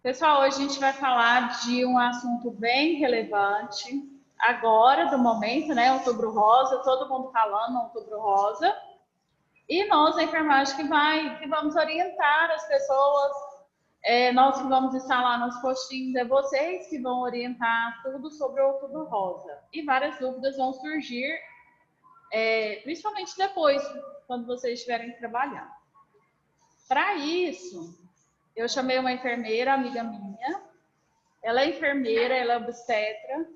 Pessoal, hoje a gente vai falar de um assunto bem relevante, agora, do momento, né? Outubro Rosa, todo mundo falando Outubro Rosa. E nós, da enfermagem, que vamos orientar as pessoas, nós que vamos estar lá nos postinhos, é vocês que vão orientar tudo sobre o Outubro Rosa. E várias dúvidas vão surgir, principalmente depois, quando vocês estiverem trabalhando. Para isso, eu chamei uma enfermeira, amiga minha. Ela é enfermeira, ela é obstetra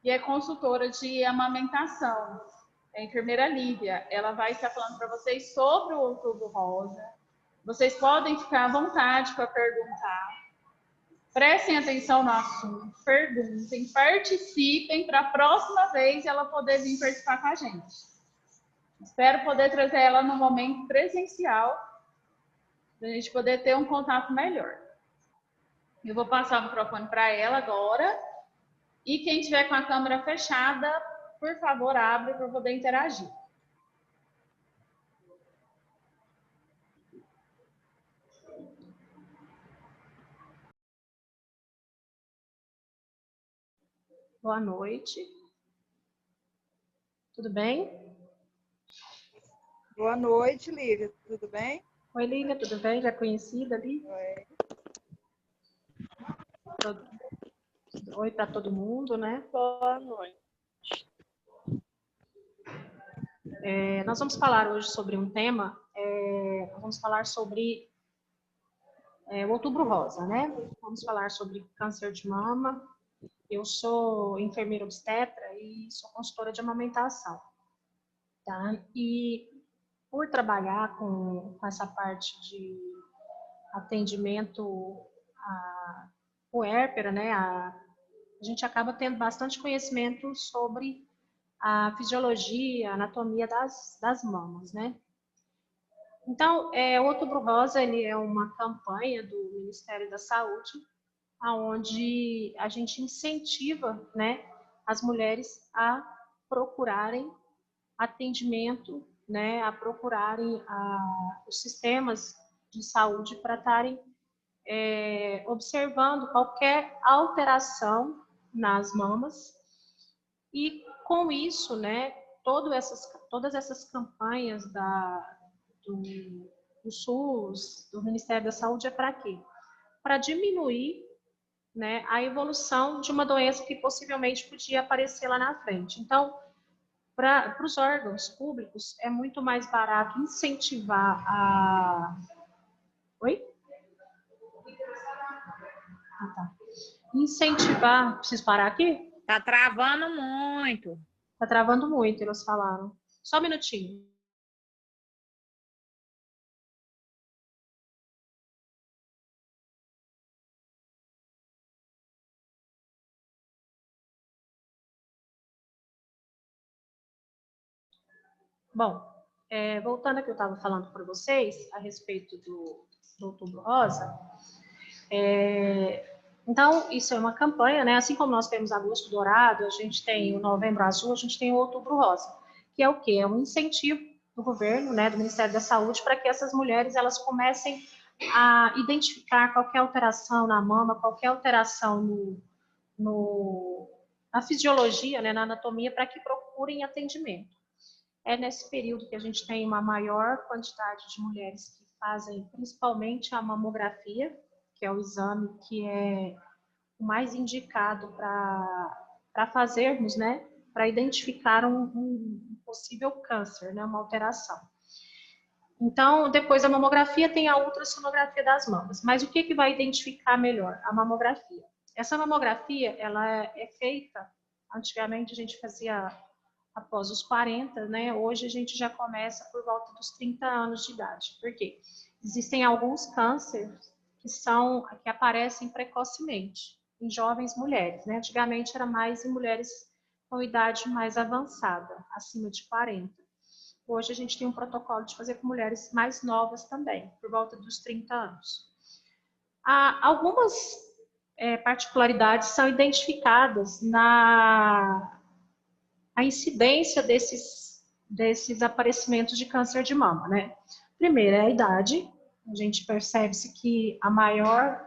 e é consultora de amamentação. É a enfermeira Lívia. Ela vai estar falando para vocês sobre o Outubro Rosa. Vocês podem ficar à vontade para perguntar. Prestem atenção no assunto, perguntem, participem para a próxima vez ela poder vir participar com a gente. Espero poder trazer ela no momento presencial, para a gente poder ter um contato melhor. Eu vou passar o microfone para ela agora. E quem tiver com a câmera fechada, por favor, abre para poder interagir. Boa noite. Tudo bem? Boa noite, Lívia. Tudo bem? Oi, Lívia, tudo bem? Já conhecida ali? Oi. Oi para todo mundo, né? Boa noite. Nós vamos falar hoje sobre um tema, vamos falar sobre o Outubro Rosa, né? Vamos falar sobre câncer de mama. Eu sou enfermeira obstetra e sou consultora de amamentação, tá? E por trabalhar com essa parte de atendimento à puérpera, né? A gente acaba tendo bastante conhecimento sobre a fisiologia, a anatomia das mamas, né? Então, o Outubro Rosa, ele é uma campanha do Ministério da Saúde, onde a gente incentiva, né, as mulheres a procurarem atendimento, né, a procurarem os sistemas de saúde para estarem observando qualquer alteração nas mamas. E com isso, né, todas essas campanhas do SUS, do Ministério da Saúde, é para quê? Para diminuir, né, a evolução de uma doença que possivelmente podia aparecer lá na frente. Então, para os órgãos públicos, é muito mais barato incentivar a... Oi? Ah, tá. Incentivar... Preciso parar aqui? Tá travando muito. Tá travando muito, eles falaram. Só um minutinho. Bom, voltando ao que eu estava falando para vocês, a respeito do Outubro Rosa, então, isso é uma campanha, né? Assim como nós temos Agosto Dourado, a gente tem o Novembro Azul, a gente tem o Outubro Rosa, que é o quê? É um incentivo do governo, né, do Ministério da Saúde, para que essas mulheres elas comecem a identificar qualquer alteração na mama, qualquer alteração na fisiologia, né, na anatomia, para que procurem atendimento. É nesse período que a gente tem uma maior quantidade de mulheres que fazem principalmente a mamografia, que é o exame que é o mais indicado para fazermos, né, para identificar um possível câncer, né, uma alteração. Então, depois da mamografia tem a ultrassonografia das mamas. Mas o que vai identificar melhor? A mamografia. Essa mamografia, ela é feita, antigamente a gente fazia após os 40, né? Hoje a gente já começa por volta dos 30 anos de idade. Por quê? Existem alguns cânceres que aparecem precocemente em jovens mulheres, né? Antigamente era mais em mulheres com idade mais avançada, acima de 40. Hoje a gente tem um protocolo de fazer com mulheres mais novas também, por volta dos 30 anos. Algumas particularidades são identificadas a incidência desses aparecimentos de câncer de mama, né? Primeiro é a idade. A gente percebe-se que a maior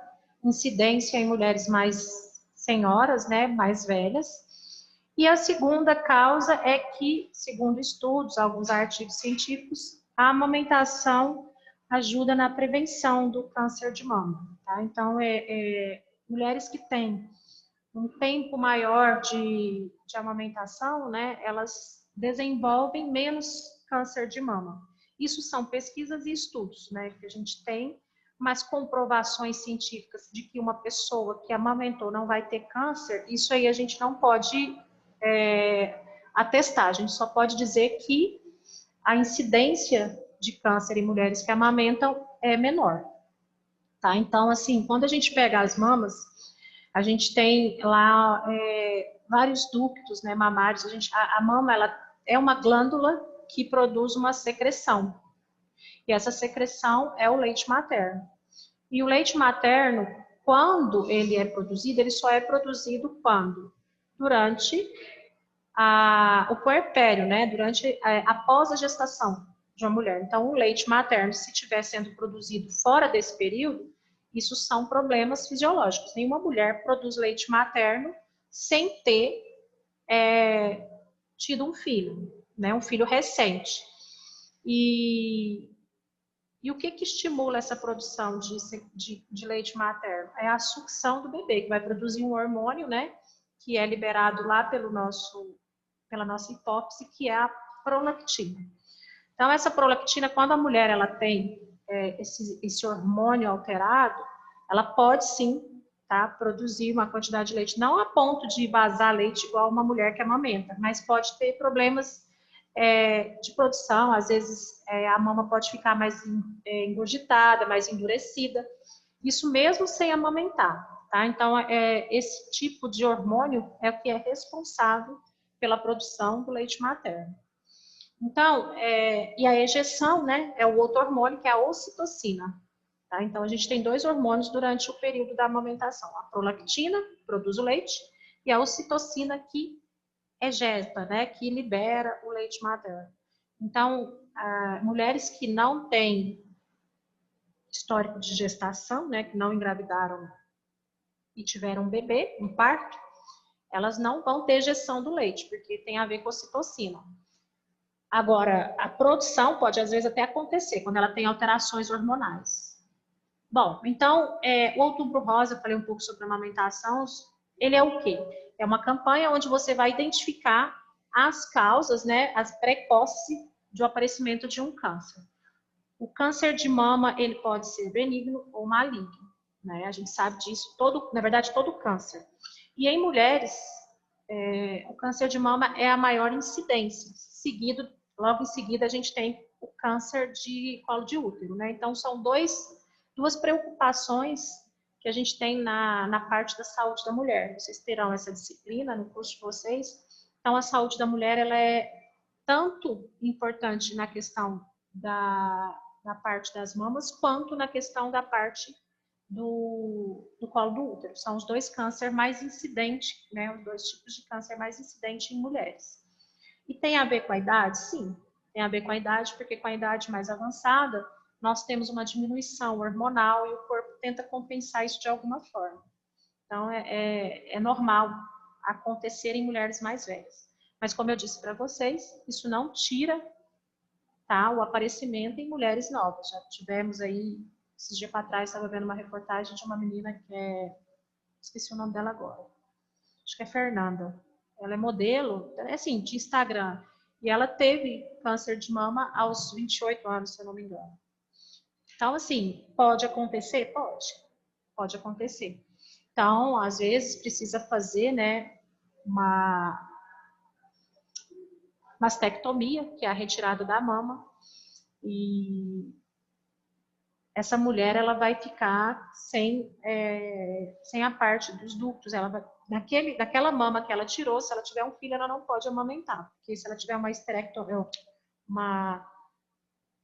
incidência em mulheres mais senhoras, né, mais velhas. E a segunda causa é que, segundo estudos, alguns artigos científicos, a amamentação ajuda na prevenção do câncer de mama, tá? Então, mulheres que têm um tempo maior de amamentação, né, elas desenvolvem menos câncer de mama. Isso são pesquisas e estudos, né, que a gente tem, mas comprovações científicas de que uma pessoa que amamentou não vai ter câncer, isso aí a gente não pode atestar, a gente só pode dizer que a incidência de câncer em mulheres que amamentam é menor, tá? Então, assim, quando a gente pega as mamas, a gente tem lá vários ductos, né, mamários. A mama, ela é uma glândula que produz uma secreção. E essa secreção é o leite materno. E o leite materno, quando ele é produzido, ele só é produzido quando? Durante o puerpério, né, após a gestação de uma mulher. Então, o leite materno, se estiver sendo produzido fora desse período, isso são problemas fisiológicos. Nenhuma mulher produz leite materno sem ter tido um filho, né, um filho recente. E o que estimula essa produção de leite materno? É a sucção do bebê, que vai produzir um hormônio, né, que é liberado lá pela nossa hipófise, que é a prolactina. Então, essa prolactina, quando a mulher ela tem esse hormônio alterado, ela pode sim, tá, produzir uma quantidade de leite, não a ponto de vazar leite igual uma mulher que amamenta, mas pode ter problemas de produção, às vezes a mama pode ficar mais engurgitada, mais endurecida, isso mesmo sem amamentar, tá? Então, esse tipo de hormônio é o que é responsável pela produção do leite materno. Então, e a ejeção, né, é o outro hormônio, que é a ocitocina. Tá? Então, a gente tem dois hormônios durante o período da amamentação. A prolactina, que produz o leite, e a ocitocina, que ejeta, né, que libera o leite materno. Então, mulheres que não têm histórico de gestação, né, que não engravidaram e tiveram um bebê, um parto, elas não vão ter ejeção do leite, porque tem a ver com ocitocina. Agora, a produção pode, às vezes, até acontecer quando ela tem alterações hormonais. Bom, então, o Outubro Rosa, eu falei um pouco sobre a amamentação, ele é o quê? É uma campanha onde você vai identificar as causas, né, as precoces do aparecimento de um câncer. O câncer de mama, ele pode ser benigno ou maligno, né? A gente sabe disso, na verdade, todo câncer. E em mulheres, o câncer de mama é a maior incidência, logo em seguida a gente tem o câncer de colo de útero, né? Então, são duas preocupações que a gente tem na parte da saúde da mulher. Vocês terão essa disciplina no curso de vocês. Então, a saúde da mulher, ela é tanto importante na questão da parte das mamas, quanto na questão da parte do colo do útero. São os dois cânceres mais incidentes, né? Os dois tipos de câncer mais incidentes em mulheres. E tem a ver com a idade? Sim, tem a ver com a idade, porque com a idade mais avançada, nós temos uma diminuição hormonal e o corpo tenta compensar isso de alguma forma. Então, é normal acontecer em mulheres mais velhas. Mas, como eu disse para vocês, isso não tira, tá, o aparecimento em mulheres novas. Já tivemos aí, esses dias para trás, estava vendo uma reportagem de uma menina que esqueci o nome dela agora. Acho que é Fernanda. Ela é modelo, assim, de Instagram. E ela teve câncer de mama aos 28 anos, se eu não me engano. Então, assim, pode acontecer? Pode. Pode acontecer. Então, às vezes, precisa fazer, né, uma mastectomia, que é a retirada da mama. E essa mulher, ela vai ficar sem a parte dos ductos. Ela vai, daquela mama que ela tirou, se ela tiver um filho, ela não pode amamentar. Porque se ela tiver uma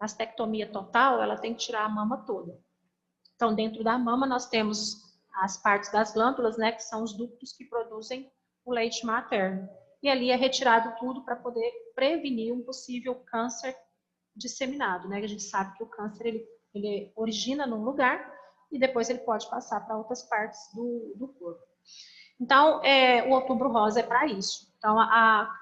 mastectomia total, ela tem que tirar a mama toda. Então, dentro da mama, nós temos as partes das glândulas, né, que são os ductos que produzem o leite materno. E ali é retirado tudo para poder prevenir um possível câncer disseminado, né? A gente sabe que o câncer, ele origina num lugar e depois ele pode passar para outras partes do corpo. Então, o Outubro Rosa é para isso. Então,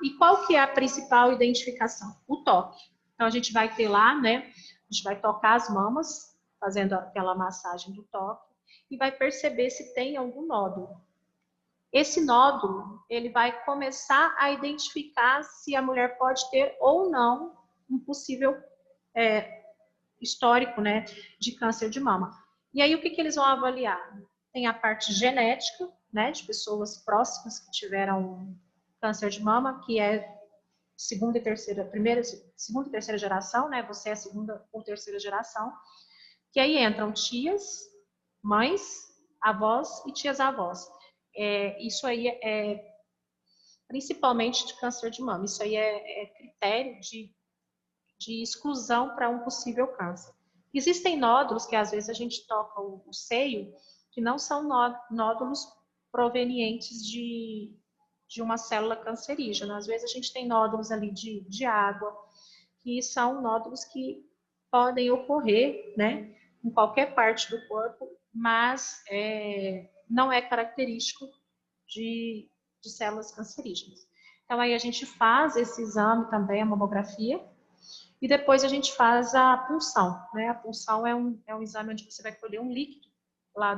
e qual que é a principal identificação? O toque. Então, a gente vai ter lá, né? A gente vai tocar as mamas, fazendo aquela massagem do toque, e vai perceber se tem algum nódulo. Esse nódulo, ele vai começar a identificar se a mulher pode ter ou não um possível histórico, né, de câncer de mama. E aí, o que eles vão avaliar? Tem a parte genética, né, de pessoas próximas que tiveram câncer de mama, que é segunda e terceira geração, né, você é a segunda ou terceira geração, que aí entram tias, mães, avós e tias-avós. Isso aí é principalmente de câncer de mama, isso aí é critério de exclusão para um possível câncer. Existem nódulos que às vezes a gente toca o seio, que não são nódulos provenientes de uma célula cancerígena. Às vezes a gente tem nódulos ali de água, que são nódulos que podem ocorrer, né, em qualquer parte do corpo, mas não é característico de células cancerígenas. Então aí a gente faz esse exame também, a mamografia, e depois a gente faz a punção, né? A punção é um exame onde você vai colher um líquido lá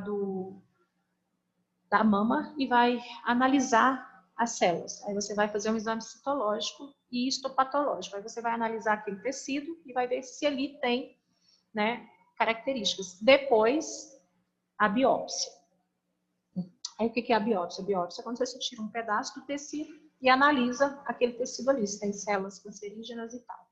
da mama e vai analisar as células. Aí você vai fazer um exame citológico e histopatológico. Aí você vai analisar aquele tecido e vai ver se ali tem, né, características. Depois, a biópsia. Aí o que é a biópsia? A biópsia é quando você tira um pedaço do tecido e analisa aquele tecido ali, se tem células cancerígenas e tal.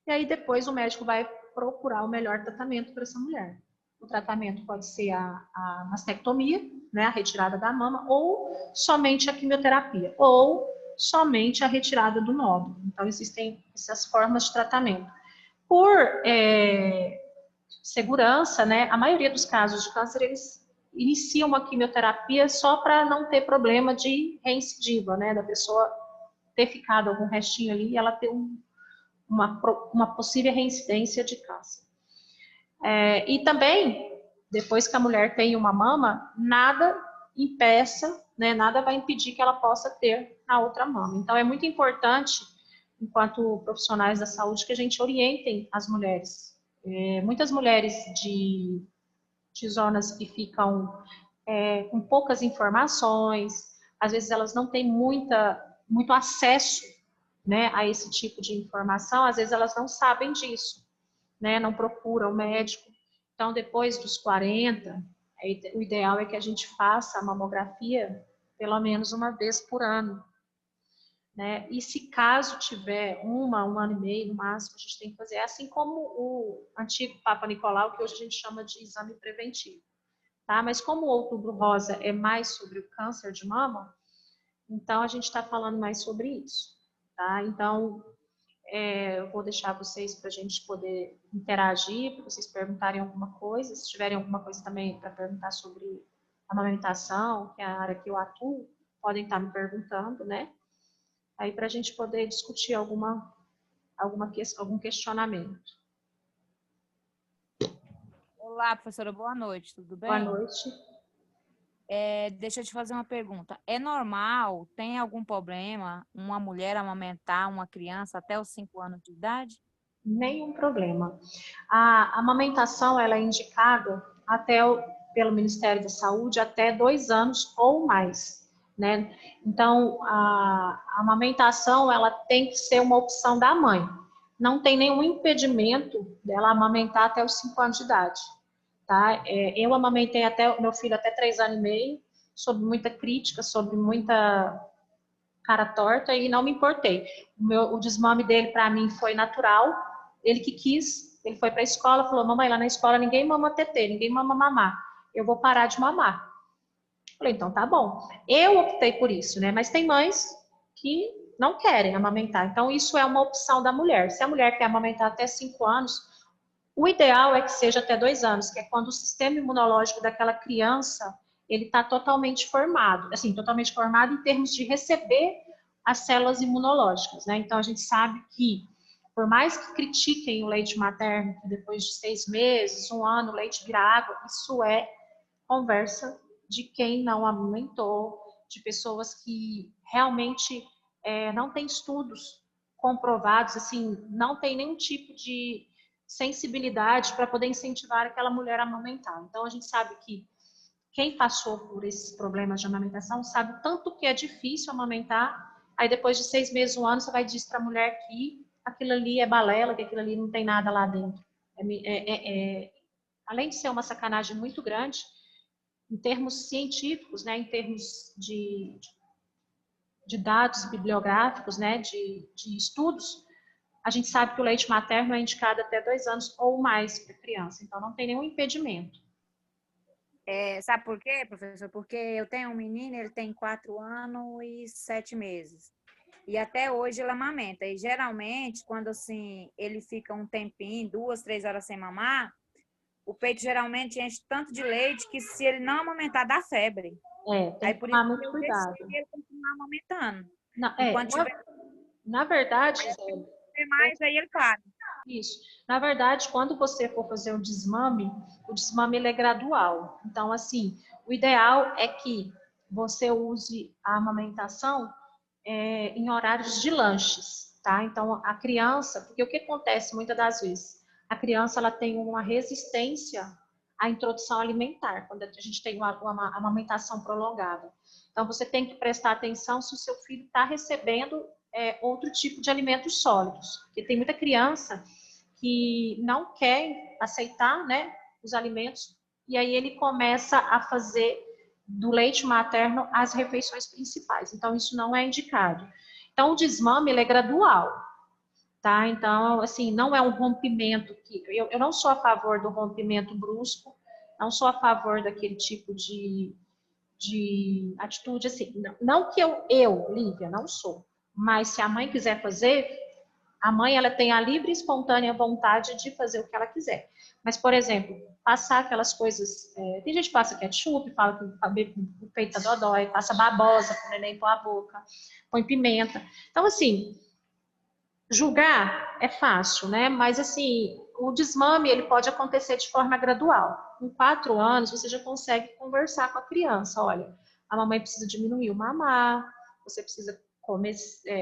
E aí depois o médico vai procurar o melhor tratamento para essa mulher. O tratamento pode ser a mastectomia, né, a retirada da mama, ou somente a quimioterapia, ou somente a retirada do nódulo. Então existem essas formas de tratamento. Por segurança, né, a maioria dos casos de câncer, eles iniciam uma quimioterapia só para não ter problema de reincidiva, né, da pessoa ter ficado algum restinho ali e ela ter uma possível reincidência de câncer. E também, depois que a mulher tem uma mama, nada impeça, né, nada vai impedir que ela possa ter a outra mama. Então, é muito importante, enquanto profissionais da saúde, que a gente orientem as mulheres. Muitas mulheres de zonas que ficam com poucas informações, às vezes elas não têm muito acesso, né, a esse tipo de informação, às vezes elas não sabem disso, né, não procuram médico. Então, depois dos 40, o ideal é que a gente faça a mamografia pelo menos uma vez por ano, né, e se caso tiver um ano e meio, no máximo, a gente tem que fazer, assim como o antigo Papa Nicolau, que hoje a gente chama de exame preventivo, tá? Mas como o Outubro Rosa é mais sobre o câncer de mama, então a gente está falando mais sobre isso. Tá? Então, eu vou deixar vocês para a gente poder interagir, para vocês perguntarem alguma coisa. Se tiverem alguma coisa também para perguntar sobre a amamentação, que é a área que eu atuo, podem estar me perguntando, né? Aí para a gente poder discutir algum questionamento. Olá, professora, boa noite, tudo bem? Boa noite. Deixa eu te fazer uma pergunta. É normal, tem algum problema uma mulher amamentar uma criança até os 5 anos de idade? Nenhum problema. A amamentação ela é indicada pelo Ministério da Saúde até 2 anos ou mais, né? Então, a amamentação ela tem que ser uma opção da mãe. Não tem nenhum impedimento dela amamentar até os 5 anos de idade. Tá? Eu amamentei meu filho até 3 anos e meio, sob muita crítica, sob muita cara torta, e não me importei. O desmame dele, para mim, foi natural, ele que quis, ele foi para a escola, falou, mamãe, lá na escola ninguém mama tetê, ninguém mama mamar, eu vou parar de mamar. Falei, então tá bom. Eu optei por isso, né? Mas tem mães que não querem amamentar, então isso é uma opção da mulher. Se a mulher quer amamentar até 5 anos, o ideal é que seja até 2 anos, que é quando o sistema imunológico daquela criança, ele está totalmente formado, assim, totalmente formado em termos de receber as células imunológicas, né? Então, a gente sabe que Por mais que critiquem o leite materno, que depois de 6 meses, 1 ano, o leite vira água, isso é conversa de quem não amamentou, de pessoas que realmente não têm estudos comprovados, assim, não tem nenhum tipo de sensibilidade para poder incentivar aquela mulher a amamentar. Então, a gente sabe que quem passou por esses problemas de amamentação sabe o tanto que é difícil amamentar. Aí, depois de 6 meses, 1 ano, você vai dizer para a mulher que aquilo ali é balela, que aquilo ali não tem nada lá dentro. Além de ser uma sacanagem muito grande, em termos científicos, né, em termos de dados bibliográficos, né, de estudos, a gente sabe que o leite materno é indicado até 2 anos ou mais para criança. Então, não tem nenhum impedimento. Sabe por quê, professor? Porque eu tenho um menino, ele tem 4 anos e 7 meses. E até hoje ele amamenta. E geralmente, quando assim, ele fica um tempinho, 2, 3 horas sem mamar, o peito geralmente enche tanto de leite que se ele não amamentar, dá febre. Tem Aí que por tomar isso que muito eu cuidado. deixei ele continuar amamentando. Na, Enquanto tiver na verdade, mais, aí ele para. isso. Na verdade, quando você for fazer o desmame ele é gradual. Então, assim, o ideal é que você use a amamentação em horários de lanches, tá? Então, a criança, porque o que acontece muitas das vezes? A criança, ela tem uma resistência à introdução alimentar, quando a gente tem uma amamentação prolongada. Então, você tem que prestar atenção se o seu filho está recebendo outro tipo de alimentos sólidos, porque tem muita criança que não quer aceitar, né, os alimentos, e aí ele começa a fazer do leite materno as refeições principais. Então, isso não é indicado. Então, o desmame, ele é gradual, tá? Então, assim, não é um rompimento que... Eu não sou a favor do rompimento brusco, não sou a favor daquele tipo de atitude, assim, não que Lívia, não sou, mas se a mãe quiser fazer, a mãe, ela tem a livre e espontânea vontade de fazer o que ela quiser. Mas, por exemplo, passar aquelas coisas... tem gente que passa ketchup, fala que o peito tá dodói, passa babosa pro neném pôr a boca, põe pimenta. Então, assim, julgar é fácil, né? Mas, assim, o desmame, ele pode acontecer de forma gradual. Com 4 anos, você já consegue conversar com a criança. Olha, a mamãe precisa diminuir o mamar, você precisa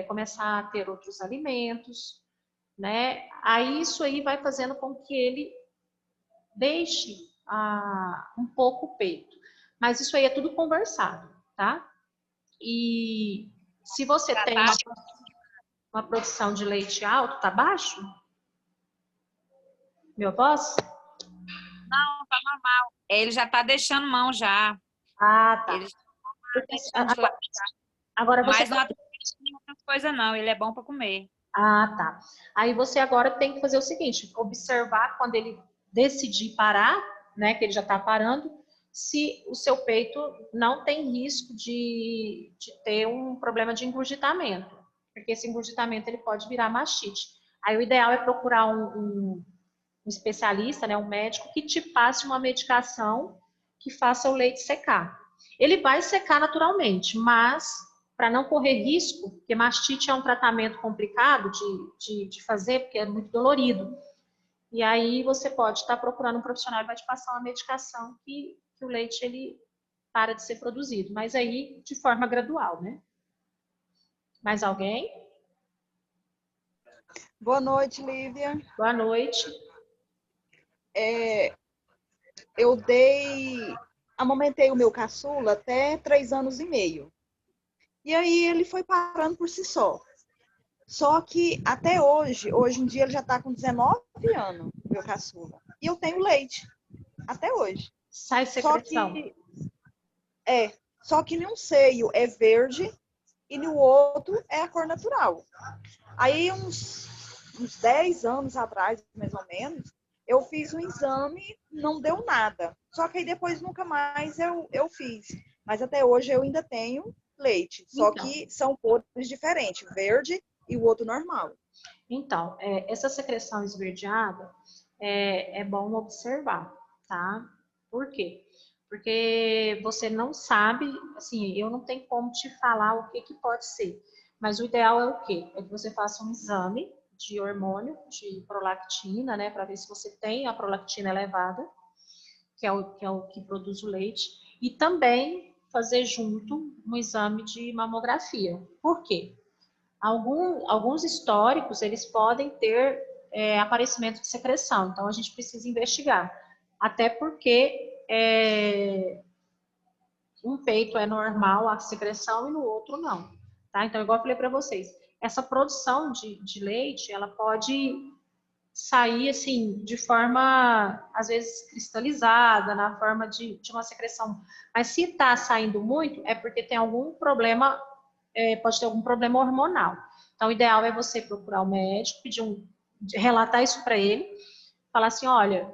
começar a ter outros alimentos, né? Aí isso aí vai fazendo com que ele deixe um pouco o peito. Mas isso aí é tudo conversado, tá? E se você tem uma produção de leite alto, tá baixo? Meu voz? Não, tá normal. Ele já tá deixando mão já. Ah, tá. Ele já tá Porque, deixando de lado. agora você... Mas não atrapalha outras coisas não, ele é bom para comer. Ah, tá. Aí você agora tem que fazer o seguinte, observar quando ele decidir parar, né, que ele já está parando, se o seu peito não tem risco de ter um problema de engurgitamento, porque esse engurgitamento ele pode virar mastite. Aí o ideal é procurar um especialista, né, um médico, que te passe uma medicação que faça o leite secar. Ele vai secar naturalmente, mas para não correr risco, porque mastite é um tratamento complicado de fazer, porque é muito dolorido. E aí você pode estar procurando um profissional que vai te passar uma medicação que o leite ele para de ser produzido, mas aí de forma gradual, né? Mais alguém? Boa noite, Lívia. Boa noite. Eu amamentei o meu caçula até 3 anos e meio. E aí ele foi parando por si só. Só que até hoje em dia ele já está com 19 anos, meu caçula. E eu tenho leite, até hoje. Sai secreção. Só que em um seio é verde e no outro é a cor natural. Aí uns 10 anos atrás, mais ou menos, eu fiz um exame, não deu nada. Só que aí depois nunca mais eu fiz. Mas até hoje eu ainda tenho leite. Só que são cores diferentes, verde e o outro normal. Então, essa secreção esverdeada é bom observar, tá? Por quê? Porque você não sabe, assim, eu não tenho como te falar o que pode ser. Mas o ideal é o quê? É que você faça um exame de hormônio, de prolactina, né, para ver se você tem a prolactina elevada, que é o que produz o leite, e também fazer junto um exame de mamografia. Por quê? Alguns históricos, eles podem ter aparecimento de secreção, então a gente precisa investigar. Até porque um peito é normal a secreção e no outro não. Tá? Então, igual eu falei para vocês, essa produção de leite, ela pode sair assim de forma, às vezes, cristalizada, na forma de uma secreção. Mas se está saindo muito, é porque tem algum problema, pode ter algum problema hormonal. Então, o ideal é você procurar o médico, relatar isso para ele, falar assim, olha,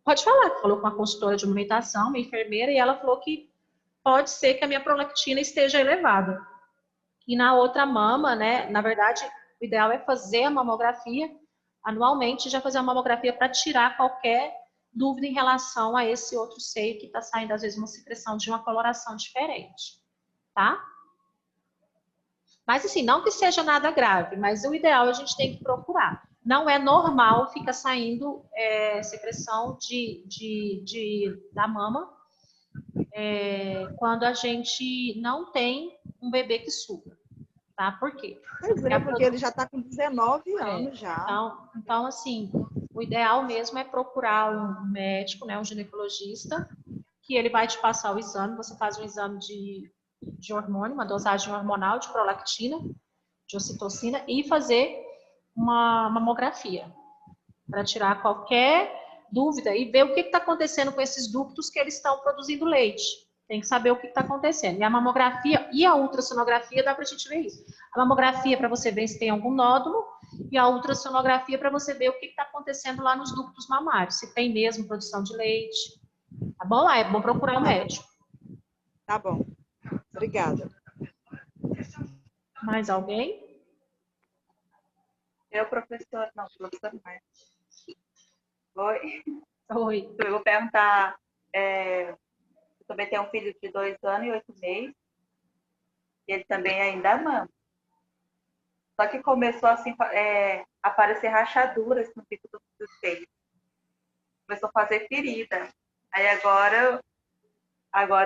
pode falar, falou com a consultora de amamentação, uma enfermeira, e ela falou que pode ser que a minha prolactina esteja elevada. E na outra mama, né, na verdade, o ideal é fazer a mamografia anualmente, já fazer a mamografia para tirar qualquer dúvida em relação a esse outro seio que está saindo, às vezes, uma secreção de uma coloração diferente, tá? Mas, assim, não que seja nada grave, mas o ideal a gente tem que procurar. Não é normal ficar saindo secreção da mama quando a gente não tem um bebê que suga, tá? Por quê? Pois é, porque ele já está com 19 anos já. Então, assim, o ideal mesmo é procurar um médico, né, um ginecologista, que ele vai te passar o exame, você faz um exame de hormônio, uma dosagem hormonal de prolactina, de ocitocina, e fazer uma mamografia, para tirar qualquer dúvida e ver o que está acontecendo com esses ductos que eles estão produzindo leite. Tem que saber o que está acontecendo. E a mamografia e a ultrassonografia dá para a gente ver isso. A mamografia para você ver se tem algum nódulo e a ultrassonografia para você ver o que está acontecendo lá nos ductos mamários, se tem mesmo produção de leite. Tá bom? É bom procurar o médico. Tá bom. Obrigada. Mais alguém? Eu, professor, não, professor mais. Oi. Oi. Eu vou perguntar, eu também tenho um filho de 2 anos e 8 meses, e ele também ainda mama. Só que começou assim, a aparecer rachaduras no bico do seio. Começou a fazer ferida. Aí agora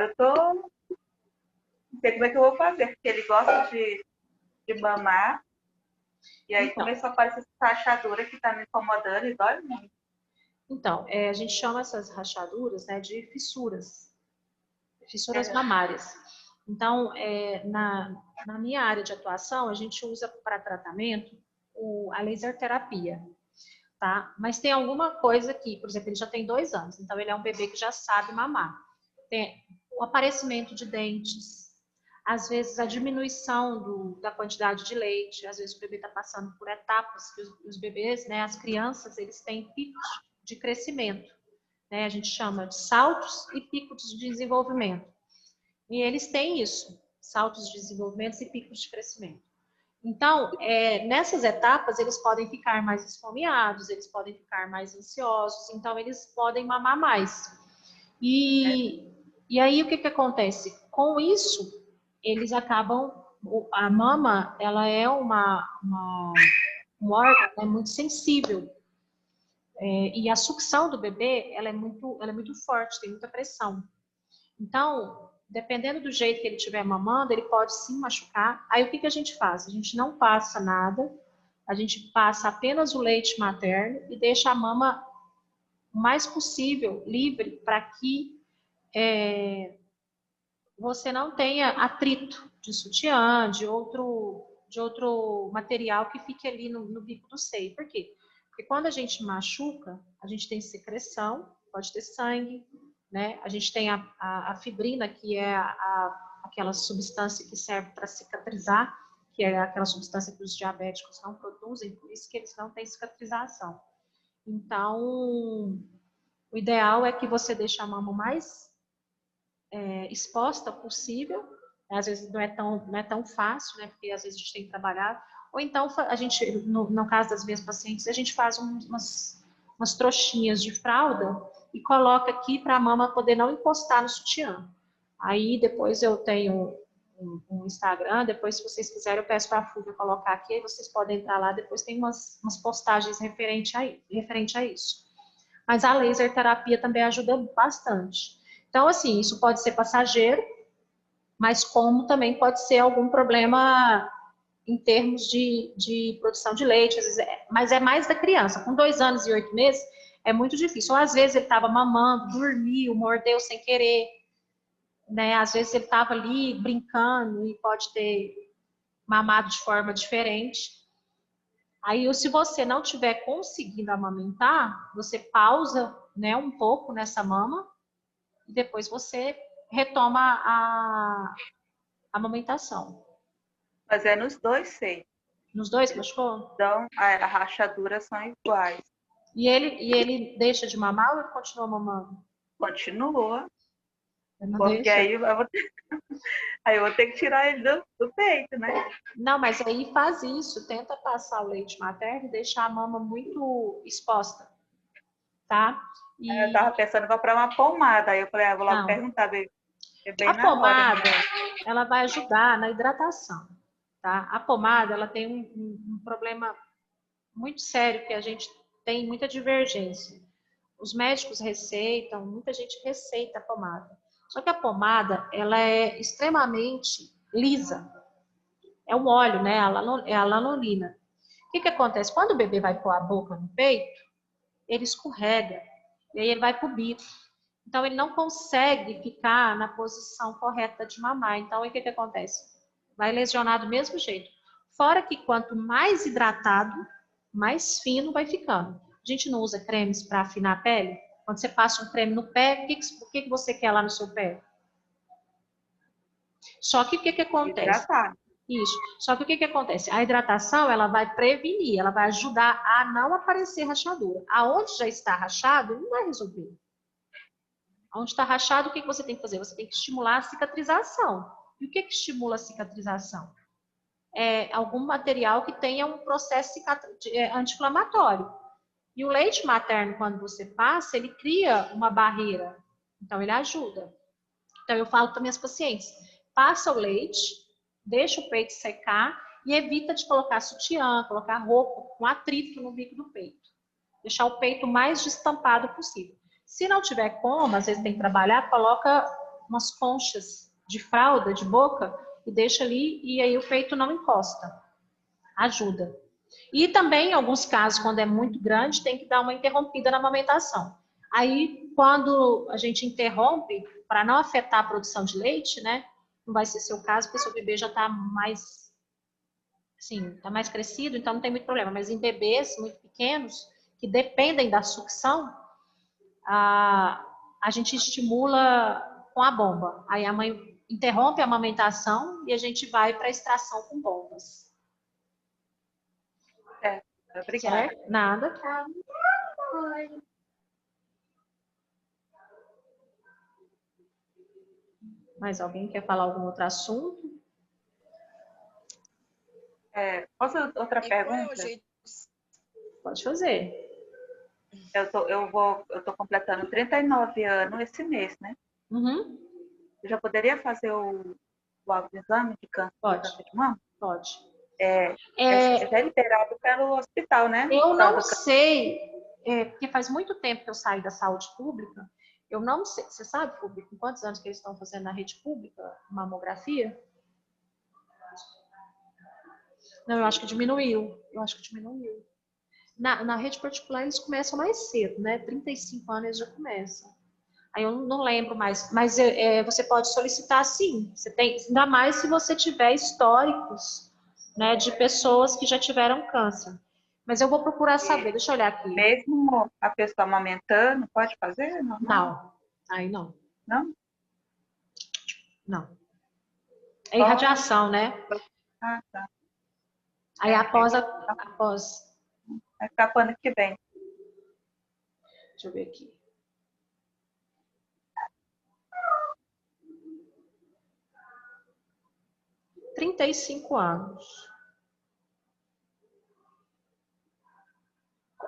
eu tô... Não sei como é que eu vou fazer, porque ele gosta de mamar. E aí começou a aparecer essa rachadura que tá me incomodando e dói muito. Então, a gente chama essas rachaduras, né, de fissuras mamárias. Então, na minha área de atuação, a gente usa para tratamento a laser terapia, tá? Mas tem alguma coisa aqui, por exemplo, ele já tem 2 anos, então ele é um bebê que já sabe mamar. Tem o aparecimento de dentes, às vezes a diminuição da quantidade de leite, às vezes o bebê está passando por etapas que os bebês, né, as crianças, eles têm picos de crescimento, né? A gente chama de saltos e picos de desenvolvimento. E eles têm isso, saltos de desenvolvimento e picos de crescimento. Então, nessas etapas, eles podem ficar mais esfomeados, eles podem ficar mais ansiosos, então eles podem mamar mais. E aí, o que acontece? Com isso, eles acabam... A mama, ela é um órgão, né, muito sensível. E a sucção do bebê, ela é muito forte, tem muita pressão. Então, dependendo do jeito que ele estiver mamando, ele pode sim machucar. Aí o que a gente faz? A gente não passa nada, a gente passa apenas o leite materno e deixa a mama o mais possível livre para que você não tenha atrito de sutiã, de outro material que fique ali no bico do seio. Por quê? Porque quando a gente machuca, a gente tem secreção, pode ter sangue, né? A gente tem a fibrina, que é aquela substância que serve para cicatrizar, que é aquela substância que os diabéticos não produzem, por isso que eles não têm cicatrização. Então, o ideal é que você deixe a mama mais exposta possível. Às vezes não é tão fácil, né? Porque às vezes a gente tem que trabalhar. Ou então, a gente, no caso das minhas pacientes, a gente faz umas trouxinhas de fralda e coloca aqui para a mama poder não encostar no sutiã. Aí depois eu tenho um Instagram, depois se vocês quiserem eu peço para a Fúvia colocar aqui, aí vocês podem entrar lá, depois tem umas postagens referente a isso. Mas a laser terapia também ajuda bastante. Então, assim, isso pode ser passageiro, mas como também pode ser algum problema em termos de produção de leite, às vezes mas é mais da criança. Com 2 anos e 8 meses, é muito difícil. Ou às vezes ele estava mamando, dormiu, mordeu sem querer, né? Às vezes ele estava ali brincando e pode ter mamado de forma diferente. Aí, se você não estiver conseguindo amamentar, você pausa, né, um pouco nessa mama e depois você retoma a amamentação. Mas é nos dois seios. Nos dois, machucou? Então, a rachadura são iguais. E ele deixa de mamar ou ele continua mamando? Continua. Não Porque deixa? aí eu vou ter que tirar ele do peito, né? Não, mas aí faz isso, tenta passar o leite materno e deixar a mama muito exposta, tá? E Eu tava pensando em comprar uma pomada, aí eu falei, vou logo não, perguntar, bem a na hora. pomada, ela vai ajudar na hidratação, tá? A pomada, ela tem um problema muito sério que a gente tem muita divergência. Os médicos receitam, muita gente receita a pomada. Só que a pomada, ela é extremamente lisa. É um óleo, né? É a lanolina. O que acontece? Quando o bebê vai pôr a boca no peito, ele escorrega. E aí ele vai pro bico. Então, ele não consegue ficar na posição correta de mamar. Então, aí o que acontece? Vai lesionar do mesmo jeito. Fora que quanto mais hidratado, mais fino vai ficando. A gente não usa cremes para afinar a pele? Quando você passa um creme no pé, o que você quer lá no seu pé? Só que o que acontece? Hidratar. Isso. Só que o que acontece? A hidratação, ela vai prevenir, ela vai ajudar a não aparecer rachadura. Aonde já está rachado, não vai resolver. Onde está rachado, o que você tem que fazer? Você tem que estimular a cicatrização. E o que estimula a cicatrização? É algum material que tenha um processo anti-inflamatório. E o leite materno, quando você passa, ele cria uma barreira. Então, ele ajuda. Então, eu falo para minhas pacientes, passa o leite, deixa o peito secar e evita de colocar sutiã, colocar roupa com atrito no bico do peito. Deixar o peito mais destampado possível. Se não tiver como, às vezes tem que trabalhar, coloca umas conchas de fralda, de boca, e deixa ali, e aí o peito não encosta. Ajuda. E também, em alguns casos, quando é muito grande, tem que dar uma interrompida na amamentação. Aí, quando a gente interrompe, para não afetar a produção de leite, né? Não vai ser seu caso, porque seu bebê já está mais, assim, tá mais crescido, então não tem muito problema. Mas em bebês muito pequenos, que dependem da sucção, a gente estimula com a bomba. Aí a mãe interrompe a amamentação e a gente vai para a extração com bombas. Obrigada. Certo? Nada. Mais alguém quer falar algum outro assunto? Posso outra pergunta? Pode fazer. Eu tô completando 39 anos esse mês, né? Uhum. Eu já poderia fazer o autoexame de câncer de mama? Pode. Já é liberado pelo hospital, né? Eu não sei, porque faz muito tempo que eu saí da saúde pública. Eu não sei, você sabe, Fúvia, com quantos anos que eles estão fazendo na rede pública mamografia? Não, eu acho que diminuiu. Na rede particular eles começam mais cedo, né? 35 anos eles já começam. Aí eu não lembro mais. Mas você pode solicitar sim. Você tem, ainda mais se você tiver históricos, né, de pessoas que já tiveram câncer. Mas eu vou procurar saber, deixa eu olhar aqui. Mesmo a pessoa amamentando, pode fazer? Não, aí não. Não? Não. É irradiação, né? Ah, tá. Aí após. Vai ficar para o ano que vem. Deixa eu ver aqui. – 35 anos.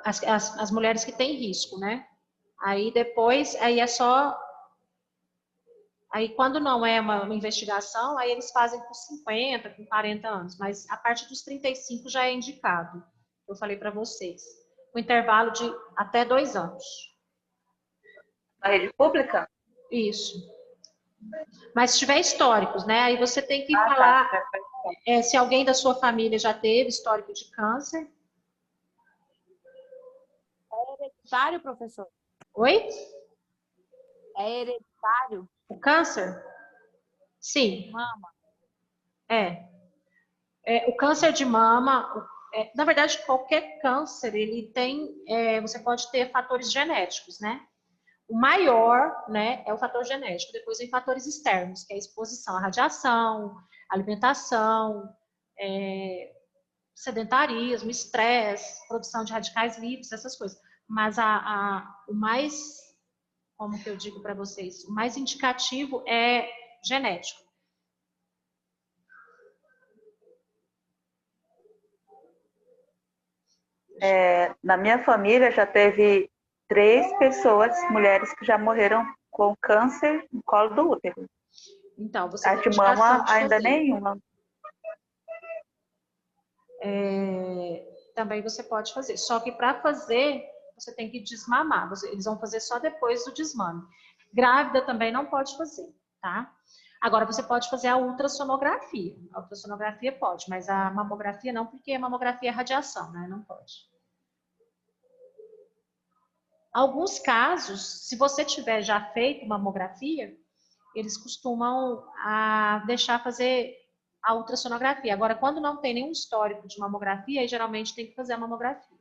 As mulheres que têm risco, né? Aí depois, aí é só Aí, quando não é uma investigação, aí eles fazem com 50, com 40 anos. Mas a partir dos 35 já é indicado. Eu falei para vocês. O intervalo de até 2 anos. Na rede pública? Isso. Mas se tiver históricos, né? Aí você tem que Ah, falar tá. se alguém da sua família já teve histórico de câncer. É hereditário, professor? Oi? É hereditário? O câncer? Sim. Mama. O câncer de mama, na verdade, qualquer câncer, ele tem, você pode ter fatores genéticos, né? O maior, né, é o fator genético. Depois vem fatores externos, que é a exposição à radiação, alimentação, sedentarismo, estresse, produção de radicais livres, essas coisas. Mas o mais, como que eu digo para vocês, o mais indicativo é genético. Na minha família já teve 3 pessoas, mulheres, que já morreram com câncer no colo do útero. Então, você A tem de indicação mama de ainda fazer. nenhuma. Também você pode fazer. Só que para fazer, você tem que desmamar. Eles vão fazer só depois do desmame. Grávida também não pode fazer, tá? Agora, você pode fazer a ultrassonografia. A ultrassonografia pode, mas a mamografia não, porque a mamografia é radiação, né? Não pode. Alguns casos, se você tiver já feito mamografia, eles costumam deixar fazer a ultrassonografia. Agora, quando não tem nenhum histórico de mamografia, aí geralmente tem que fazer a mamografia.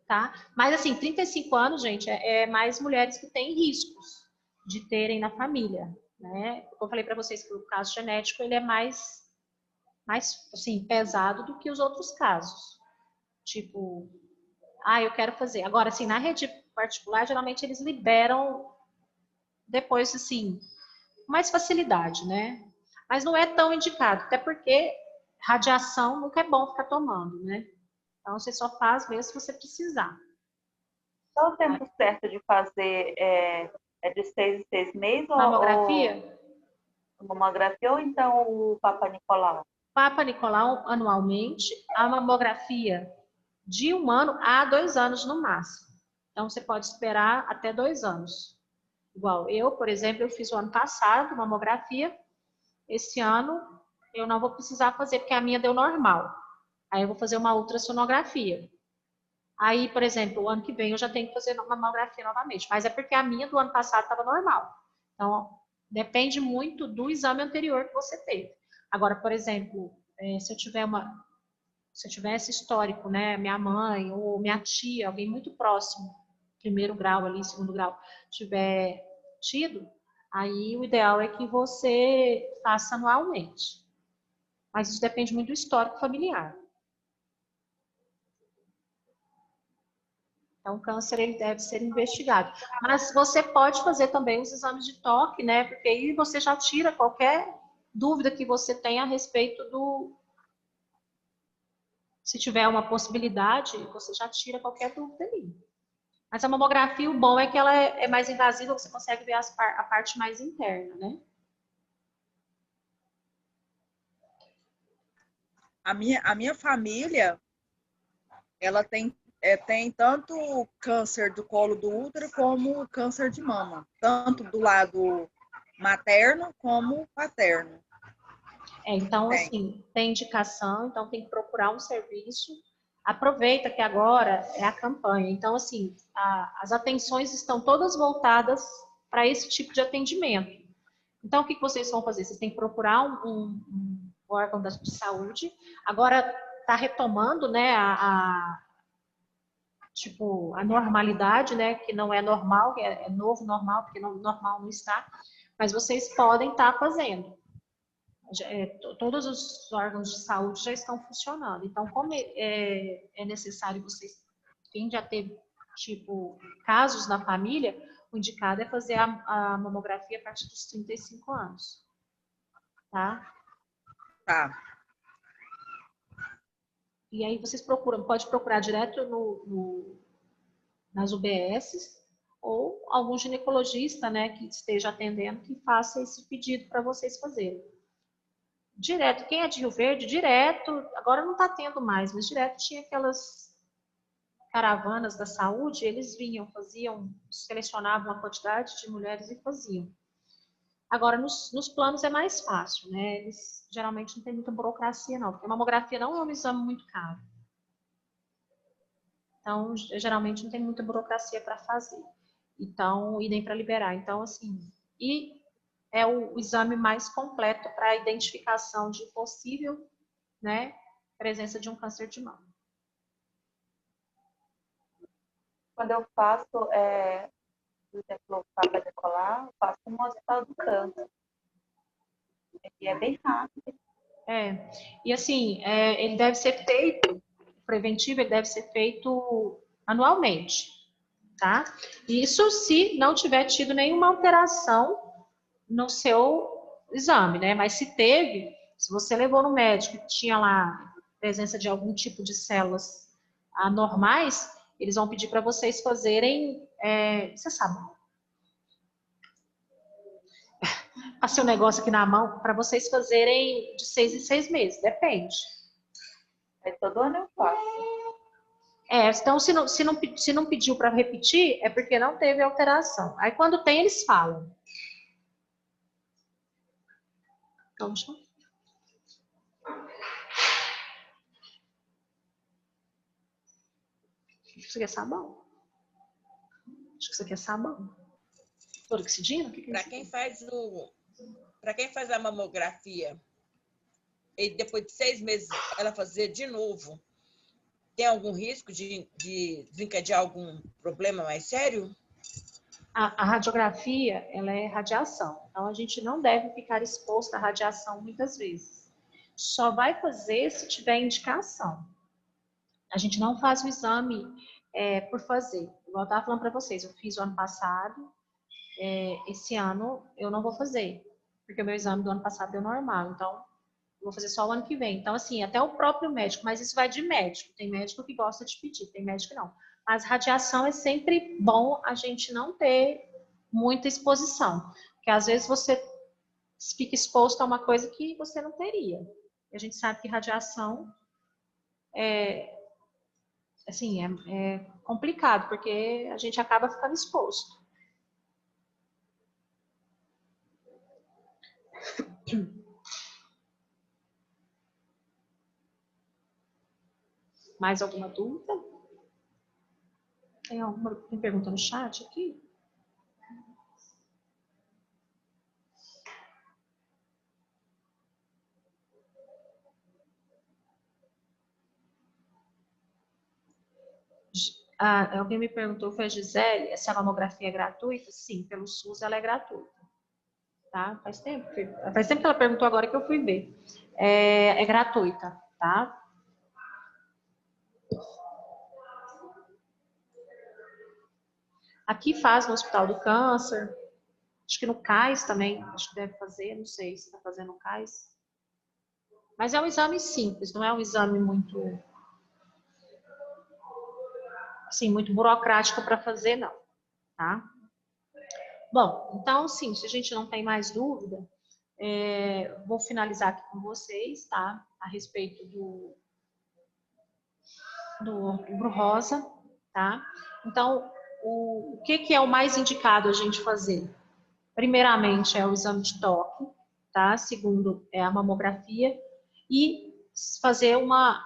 Tá? Mas assim, 35 anos, gente, é mais mulheres que têm riscos de terem na família, né? Eu falei para vocês que o caso genético, ele é mais assim, pesado do que os outros casos. Tipo, eu quero fazer. Agora, assim, na rede particular, geralmente eles liberam depois, assim, mais facilidade, né? Mas não é tão indicado, até porque radiação nunca é bom ficar tomando, né? Então, você só faz mesmo se você precisar. Qual o tempo certo de fazer? De 6 em 6 meses? Mamografia? Ou mamografia ou então o Papa Nicolau? Papa Nicolau anualmente, a mamografia de 1 ano a 2 anos no máximo. Então, você pode esperar até 2 anos. Igual eu, por exemplo, eu fiz o ano passado mamografia. Esse ano eu não vou precisar fazer, porque a minha deu normal. Aí eu vou fazer uma ultrassonografia. Aí, por exemplo, o ano que vem eu já tenho que fazer uma mamografia novamente. Mas é porque a minha do ano passado estava normal. Então, depende muito do exame anterior que você teve. Agora, por exemplo, se eu tivesse histórico, né, minha mãe ou minha tia, alguém muito próximo, primeiro grau ali, segundo grau, tiver tido, aí o ideal é que você faça anualmente. Mas isso depende muito do histórico familiar. Então, o câncer ele deve ser investigado. Mas você pode fazer também os exames de toque, né? Porque aí você já tira qualquer dúvida que você tenha a respeito do... Se tiver uma possibilidade, você já tira qualquer dúvida ali. Mas a mamografia, o bom é que ela é mais invasiva, você consegue ver a parte mais interna, né? A minha família, ela tem tanto câncer do colo do útero como câncer de mama, tanto do lado materno como paterno. Então, assim, tem indicação, então tem que procurar um serviço. Aproveita que agora é a campanha. Então, assim, as atenções estão todas voltadas para esse tipo de atendimento. Então, o que vocês vão fazer? Vocês têm que procurar um órgão de saúde. Agora está retomando, né, tipo, a normalidade, né, que não é normal, que é novo normal, porque normal não está, mas vocês podem estar fazendo. Todos os órgãos de saúde já estão funcionando. Então, como é necessário vocês, quem já teve, tipo, casos na família, o indicado é fazer a mamografia a partir dos 35 anos. Tá? Tá. E aí vocês procuram, pode procurar direto nas UBSs, ou algum ginecologista, né, que esteja atendendo, que faça esse pedido para vocês fazerem. Direto, quem é de Rio Verde, direto, agora não está tendo mais, mas direto tinha aquelas caravanas da saúde, eles vinham, faziam, selecionavam uma quantidade de mulheres e faziam. Agora, nos planos é mais fácil, né? Eles geralmente não tem muita burocracia, não, porque a mamografia não é um exame muito caro. Então, geralmente não tem muita burocracia para fazer. Então, e nem para liberar. Então, assim, e é o exame mais completo para a identificação de possível, né, presença de um câncer de mama. Quando eu faço, por exemplo, para decolar, eu faço no Hospital do Câncer. E é bem rápido. E assim, ele deve ser feito, o preventivo, ele deve ser feito anualmente, tá? Isso se não tiver tido nenhuma alteração no seu exame, né? Mas se teve, se você levou no médico e tinha lá presença de algum tipo de células anormais, eles vão pedir para vocês fazerem, você sabe, passei um negócio aqui na mão, para vocês fazerem de 6 em 6 meses, depende. Aí todo ano eu faço. Então se não pediu para repetir, é porque não teve alteração. Aí quando tem, eles falam. Então, deixa eu... Isso aqui é sabão? Acho que isso aqui é sabão. Clorexidina? O que é isso? Para quem faz a mamografia e depois de 6 meses ela fazer de novo, tem algum risco de desencadear algum problema mais sério? A radiografia, ela é radiação. Então, a gente não deve ficar exposto à radiação muitas vezes. Só vai fazer se tiver indicação. A gente não faz o exame por fazer. Igual eu estava falando para vocês, eu fiz o ano passado, esse ano eu não vou fazer, porque o meu exame do ano passado deu normal, então eu vou fazer só o ano que vem. Então, assim, até o próprio médico, mas isso vai de médico. Tem médico que gosta de pedir, tem médico que não. Mas radiação é sempre bom a gente não ter muita exposição, porque às vezes você fica exposto a uma coisa que você não teria. E a gente sabe que radiação assim, é complicado, porque a gente acaba ficando exposto. Mais alguma dúvida? Tem pergunta no chat aqui? Alguém me perguntou, foi a Gisele, se a mamografia é gratuita? Sim, pelo SUS ela é gratuita. Tá? Faz tempo que ela perguntou, agora que eu fui ver. É gratuita, tá? Aqui faz no Hospital do Câncer, acho que no CAIS também, acho que deve fazer, não sei se está fazendo no CAIS. Mas é um exame simples, não é um exame muito, assim, muito burocrático para fazer, não, tá? Bom, então, sim, se a gente não tem mais dúvida, vou finalizar aqui com vocês, tá? A respeito do Outubro Rosa, tá? Então, o que é o mais indicado a gente fazer? Primeiramente, é o exame de toque, tá? Segundo, é a mamografia e fazer uma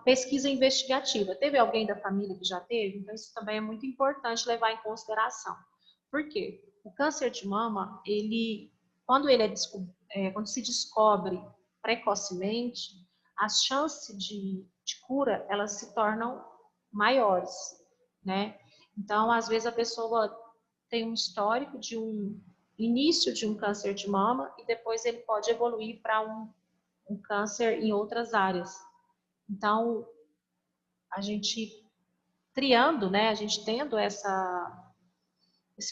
pesquisa investigativa. Teve alguém da família que já teve? Então, isso também é muito importante levar em consideração. Por quê? O câncer de mama, quando se descobre precocemente, as chances de cura, elas se tornam maiores, né? Então, às vezes a pessoa tem um histórico de um início de um câncer de mama e depois ele pode evoluir para um câncer em outras áreas. Então, a gente triando, né, a gente tendo esse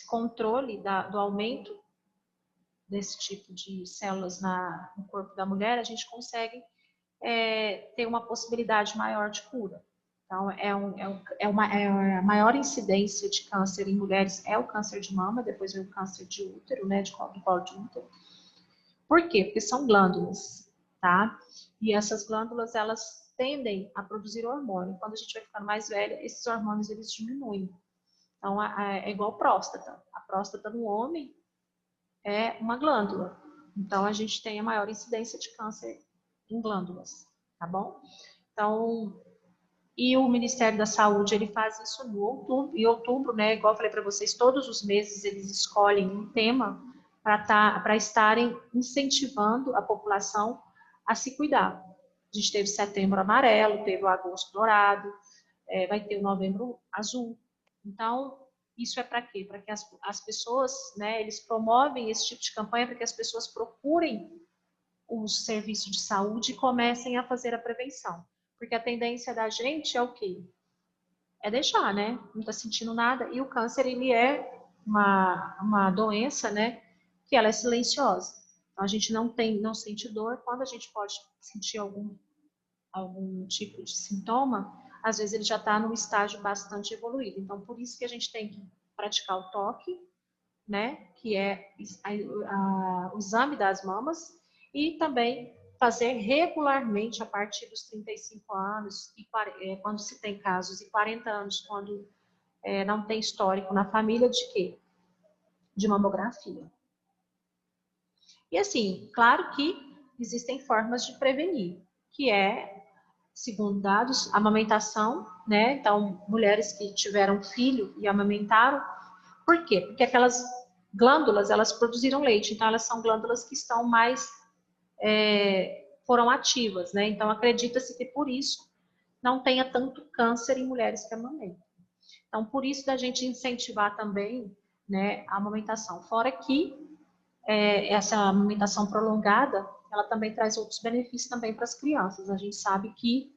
controle do aumento desse tipo de células no corpo da mulher, a gente consegue ter uma possibilidade maior de cura, Então, a maior incidência de câncer em mulheres é o câncer de mama, depois vem o câncer de útero, né, do colo de útero. Por quê? Porque são glândulas, tá? E essas glândulas, elas tendem a produzir hormônio. Quando a gente vai ficando mais velha, esses hormônios, eles diminuem. Então, é igual próstata. A próstata no homem é uma glândula. Então, a gente tem a maior incidência de câncer em glândulas, tá bom? Então, e o Ministério da Saúde, ele faz isso em outubro, né? Igual eu falei para vocês, todos os meses eles escolhem um tema para estarem incentivando a população a se cuidar. A gente teve setembro amarelo, teve o agosto dourado, vai ter o novembro azul. Então, isso é para quê? Para que as pessoas, né, eles promovem esse tipo de campanha para que as pessoas procurem os serviços de saúde e comecem a fazer a prevenção. Porque a tendência da gente é o quê? É deixar, né? Não está sentindo nada. E o câncer, ele é uma doença, né? Que ela é silenciosa. Então, a gente não sente dor. Quando a gente pode sentir algum tipo de sintoma, às vezes ele já está num estágio bastante evoluído. Então, por isso que a gente tem que praticar o toque, né? Que é o exame das mamas, e também fazer regularmente a partir dos 35 anos, quando se tem casos, e 40 anos, quando não tem histórico na família, de quê? De mamografia. E assim, claro que existem formas de prevenir, que é, segundo dados, a amamentação, né? Então, mulheres que tiveram filho e amamentaram. Por quê? Porque aquelas glândulas, elas produziram leite, então elas são glândulas que estão mais, foram ativas, né? Então, acredita-se que por isso não tenha tanto câncer em mulheres que amamentam. Então, por isso da gente incentivar também, né, a amamentação. Fora que essa amamentação prolongada, ela também traz outros benefícios também para as crianças. A gente sabe que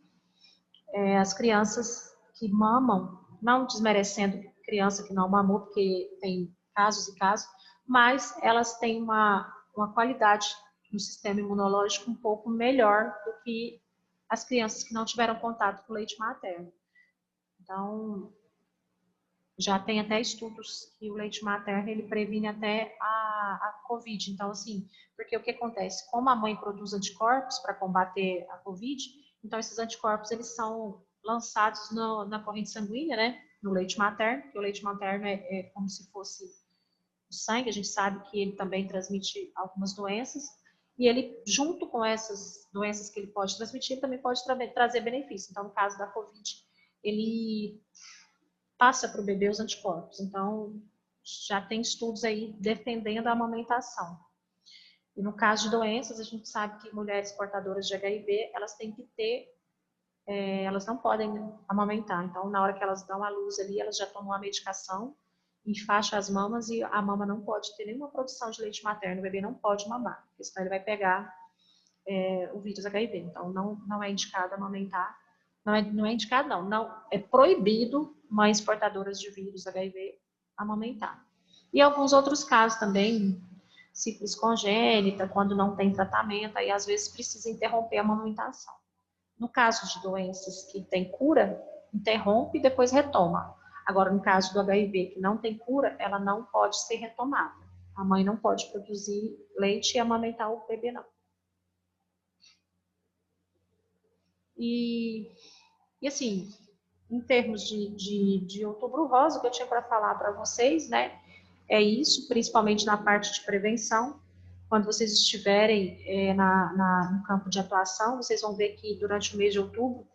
as crianças que mamam, não desmerecendo criança que não mamou, porque tem casos e casos, mas elas têm uma qualidade no sistema imunológico um pouco melhor do que as crianças que não tiveram contato com o leite materno. Então, já tem até estudos que o leite materno, ele previne até a Covid. Então, assim, porque o que acontece? Como a mãe produz anticorpos para combater a Covid, então esses anticorpos, eles são lançados na corrente sanguínea, né? No leite materno, porque o leite materno é como se fosse o sangue, a gente sabe que ele também transmite algumas doenças, e ele, junto com essas doenças que ele pode transmitir, ele também pode trazer benefícios. Então, no caso da Covid, ele passa para o bebê os anticorpos. Então, já tem estudos aí defendendo a amamentação. E no caso de doenças, a gente sabe que mulheres portadoras de HIV, elas têm que ter, elas não podem amamentar. Então, na hora que elas dão à luz ali, elas já tomam a medicação, enfaixam as mamas e a mama não pode ter nenhuma produção de leite materno, o bebê não pode mamar, porque senão ele vai pegar o vírus HIV. Então, não é indicado amamentar. Não é indicado, não. É proibido mães portadoras de vírus HIV amamentar. E alguns outros casos também, sífilis congênita, quando não tem tratamento, aí às vezes precisa interromper a amamentação. No caso de doenças que têm cura, interrompe e depois retoma. Agora, no caso do HIV, que não tem cura, ela não pode ser retomada. A mãe não pode produzir leite e amamentar o bebê, não. E assim, em termos de Outubro Rosa, o que eu tinha para falar para vocês, né, é isso, principalmente na parte de prevenção. Quando vocês estiverem no campo de atuação, vocês vão ver que durante o mês de outubro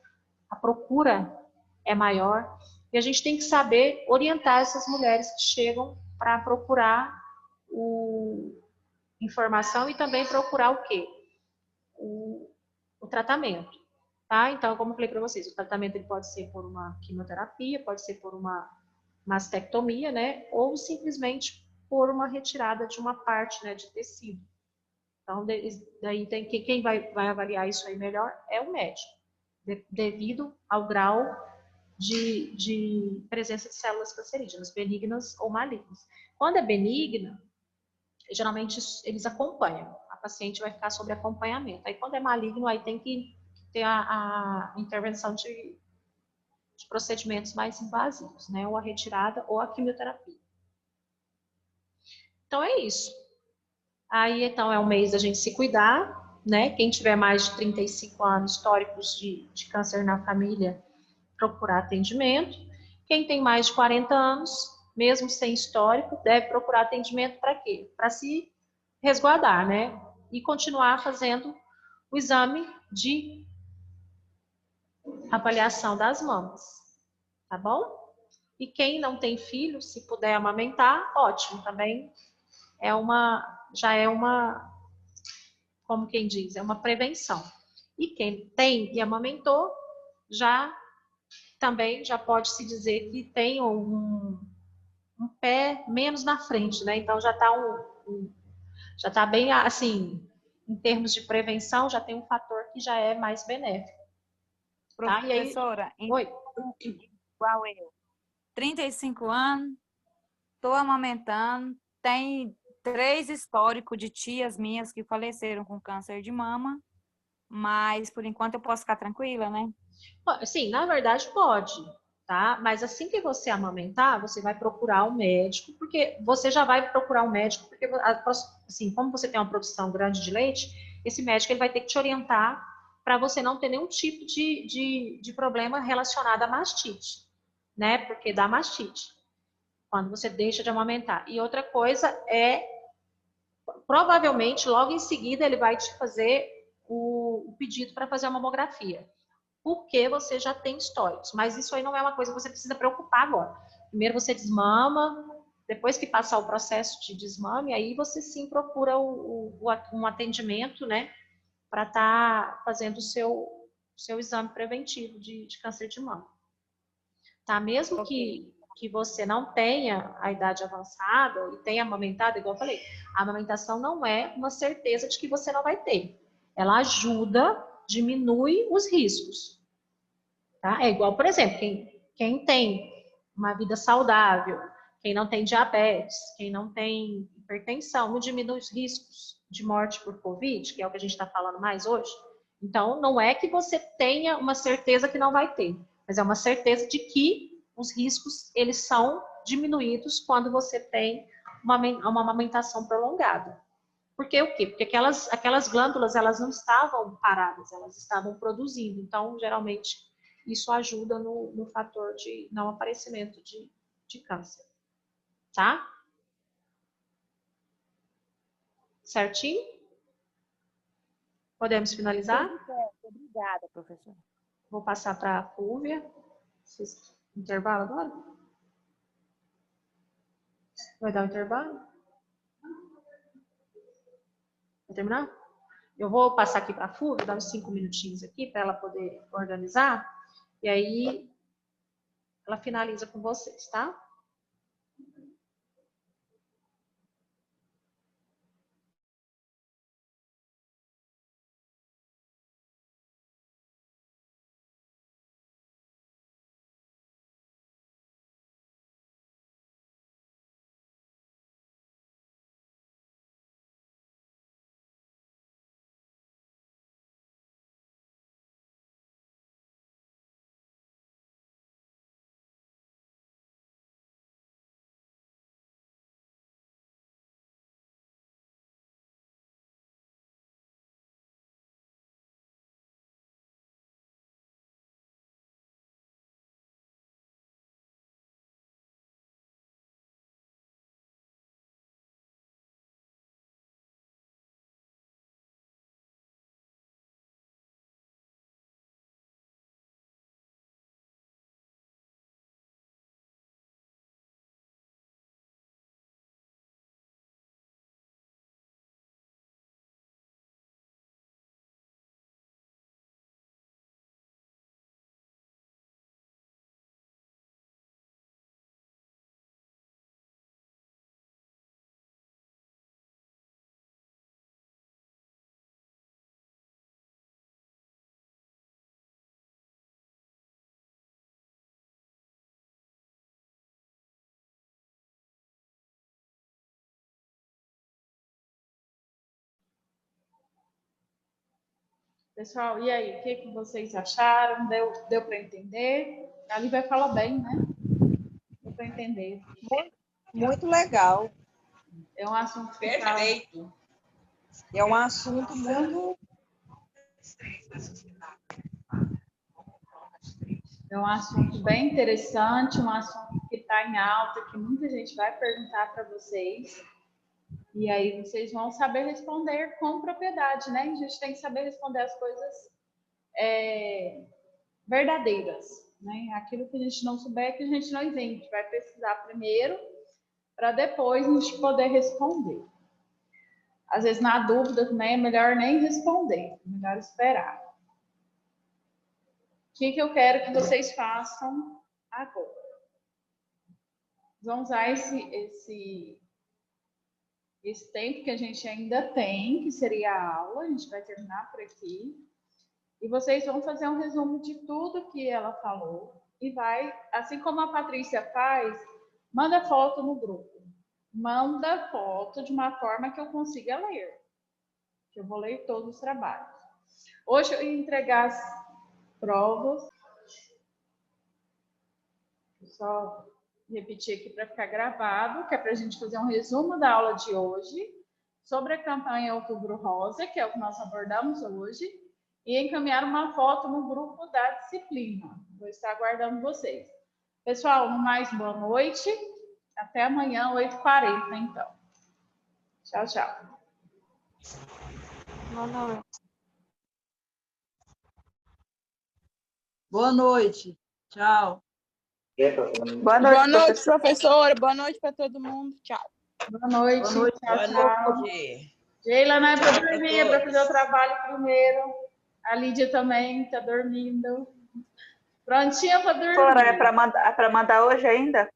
a procura é maior, e a gente tem que saber orientar essas mulheres que chegam para procurar informação e também procurar o quê? O tratamento. Tá? Então, como eu falei para vocês, o tratamento ele pode ser por uma quimioterapia, pode ser por uma mastectomia, né? Ou simplesmente por uma retirada de uma parte, né, de tecido. Então, daí tem quem vai avaliar isso aí melhor é o médico, devido ao grau de presença de células cancerígenas, benignas ou malignas. Quando é benigna, geralmente eles acompanham. A paciente vai ficar sob acompanhamento. Aí, quando é maligno, aí tem que ter a intervenção de procedimentos mais invasivos, né? Ou a retirada ou a quimioterapia. Então, é isso. Aí, então, é um mês da gente se cuidar, né? Quem tiver mais de 35 anos históricos de câncer na família, procurar atendimento. Quem tem mais de 40 anos, mesmo sem histórico, deve procurar atendimento para quê? Para se resguardar, né? E continuar fazendo o exame de avaliação das mamas, tá bom? E quem não tem filho, se puder amamentar, ótimo, também já é uma, como quem diz, é uma prevenção. E quem tem e amamentou, também já pode se dizer que tem um pé menos na frente, né? Então já está bem assim, em termos de prevenção, já tem um fator que já é mais benéfico. Tá? E aí, Professora, oi. igual eu, 35 anos, estou amamentando, tem 3 históricos de tias minhas que faleceram com câncer de mama, mas por enquanto eu posso ficar tranquila, né? Sim, na verdade pode, tá? Mas assim que você amamentar, você vai procurar um médico, porque você já vai procurar um médico, porque assim, como você tem uma produção grande de leite, esse médico ele vai ter que te orientar para você não ter nenhum tipo de problema relacionado à mastite, né? Porque dá mastite quando você deixa de amamentar. E outra coisa provavelmente, logo em seguida, ele vai te fazer o pedido para fazer a mamografia, porque você já tem históricos. Mas isso aí não é uma coisa que você precisa preocupar agora. Primeiro você desmama, depois que passar o processo de desmame, aí você sim procura um atendimento, né, para estar fazendo o seu exame preventivo de câncer de mama. Tá? Mesmo que você não tenha a idade avançada e tenha amamentado, igual eu falei, a amamentação não é uma certeza de que você não vai ter. Ela ajuda, diminui os riscos. Tá? É igual, por exemplo, quem tem uma vida saudável, quem não tem diabetes, quem não tem hipertensão, não diminui os riscos de morte por Covid, que é o que a gente está falando mais hoje. Então, não é que você tenha uma certeza que não vai ter, mas é uma certeza de que os riscos, eles são diminuídos quando você tem uma amamentação prolongada. Porque o quê? Porque aquelas glândulas, elas não estavam paradas, elas estavam produzindo. Então, geralmente, isso ajuda no fator de não aparecimento de câncer. Tá? Certinho? Podemos finalizar? Tudo certo. Obrigada, professora. Vou passar para a Fúvia. Intervalo agora? Vai dar um intervalo? Vai terminar? Eu vou passar aqui para a Fúvia, dar uns 5 minutinhos aqui para ela poder organizar. E aí, ela finaliza com vocês, tá? Pessoal, e aí, o que vocês acharam? Deu para entender? Ali vai falar bem, né? Deu para entender. Muito legal. É um assunto que Perfeito. É um assunto muito... É um assunto bem interessante, um assunto que está em alta, que muita gente vai perguntar para vocês. E aí vocês vão saber responder com propriedade, né? A gente tem que saber responder as coisas verdadeiras, né? Aquilo que a gente não souber, que a gente não invente. A gente vai pesquisar primeiro, para depois a gente poder responder. Às vezes, na dúvida, também é melhor nem responder, é melhor esperar. O que eu quero que vocês façam agora? Vamos usar esse tempo que a gente ainda tem, que seria a aula, a gente vai terminar por aqui. E vocês vão fazer um resumo de tudo que ela falou. E vai, assim como a Patrícia faz, manda foto no grupo. Manda foto de uma forma que eu consiga ler. Que eu vou ler todos os trabalhos. Hoje eu ia entregar as provas. Vou só repetir aqui para ficar gravado, que é para a gente fazer um resumo da aula de hoje sobre a campanha Outubro Rosa, que é o que nós abordamos hoje, e encaminhar uma foto no grupo da disciplina. Vou estar aguardando vocês. Pessoal, mais boa noite. Até amanhã, 8h40, então. Tchau, tchau. Boa noite. Boa noite. Tchau. Boa noite, professora. Boa noite para todo mundo. Tchau. Boa noite. Boa noite. Tchau, Boa tchau. noite. Sheila, não é para dormir, é para todos. fazer o trabalho primeiro. A Lídia também está dormindo. Prontinha para dormir. Professora, é para mandar hoje ainda?